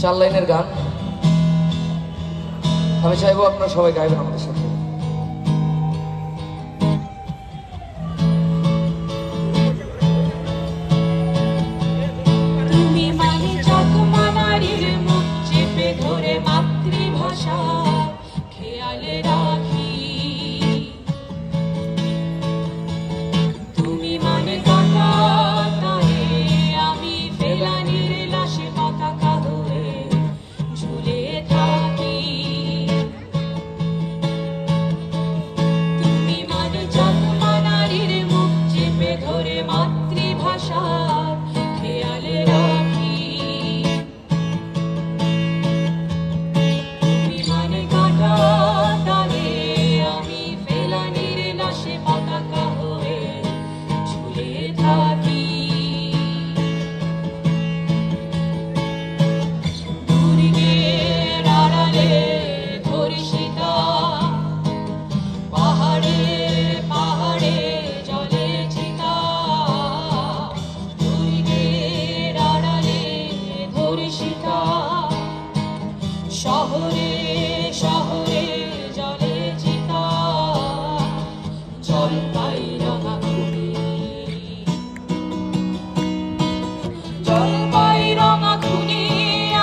4 লাইনের গান। আমি চাইবো আপনারা সবাই গাইবেন আমাদের সাথে। তুমি মানে চাকমা নারীর মুখ চেপে ধরে মাতৃভাষা খেয়ালে রাখি। তুমি মানে কাটা তারে আমি ফেলানির লাশে পতাকা হয়ে ঝুলে থাকি। তুমি মানে চাকমা নারীর মুখ চেপে ধরে মাতৃভাষা খেয়ালে রাখি। তুমি মানে কাটা তারে আমি ফেলানির লাশে পতাকা হয়ে ঝুলে থাকি। দুর্গের আড়ালে ধর্ষিতা পাহাড়ে পাহাড়ে জলে চিতা। দুর্গের আড়ালে ধর্ষিতা শহরে শহরে জলে চিতা। জলপাই রঙা খুনি জলপাই রঙা খুনি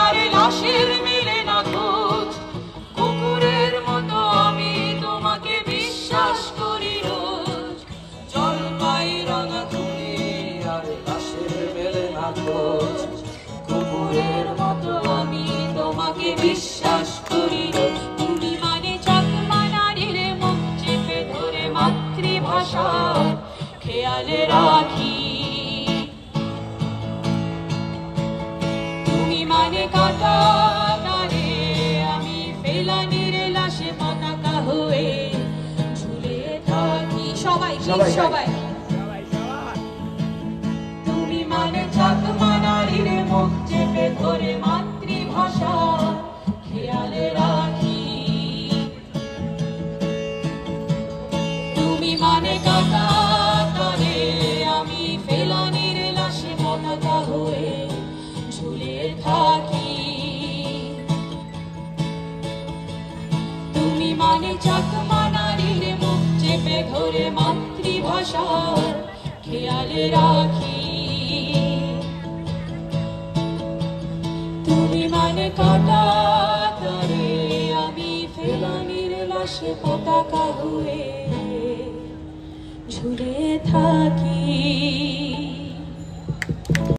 আর লাশের মিলে না খোঁজ। কুকুরের মতো আমি তোমাকে বিশ্বাস করি রোজ। জলপাই রঙা খুনি আর লাশের মেলে না খোঁজ। কুকুরের মতো আমি তোমাকে বিশ্বাস করি রোজ। তুমি মানে চাকমা নারীর মুখ চেপে ধরে মাতৃভাষা খেয়ালে রাখি। তুমি মানে কাটা তারে আমি ফেলানির লাশে পতাকা হয়ে ঝুলে থাকি। সবাই সবাই সবাই। তুমি মানে চাকমা নারীর মুখ চেপে ধরে মাতৃভাষা খেয়ালে রাখি। তুমি মানে কাটা তারে আমি ফেলানির লাশে পতাকা হয়ে ঝুলে থাকি। তুমি মানে চাকমা নারীর মুখ চেপে ধরে মাতৃভাষা খেয়ালে রাখি। তুমি মানে কাটা তারে আমি ফেলানির লাশে পতাকা হয়ে ঝুলে থাকি।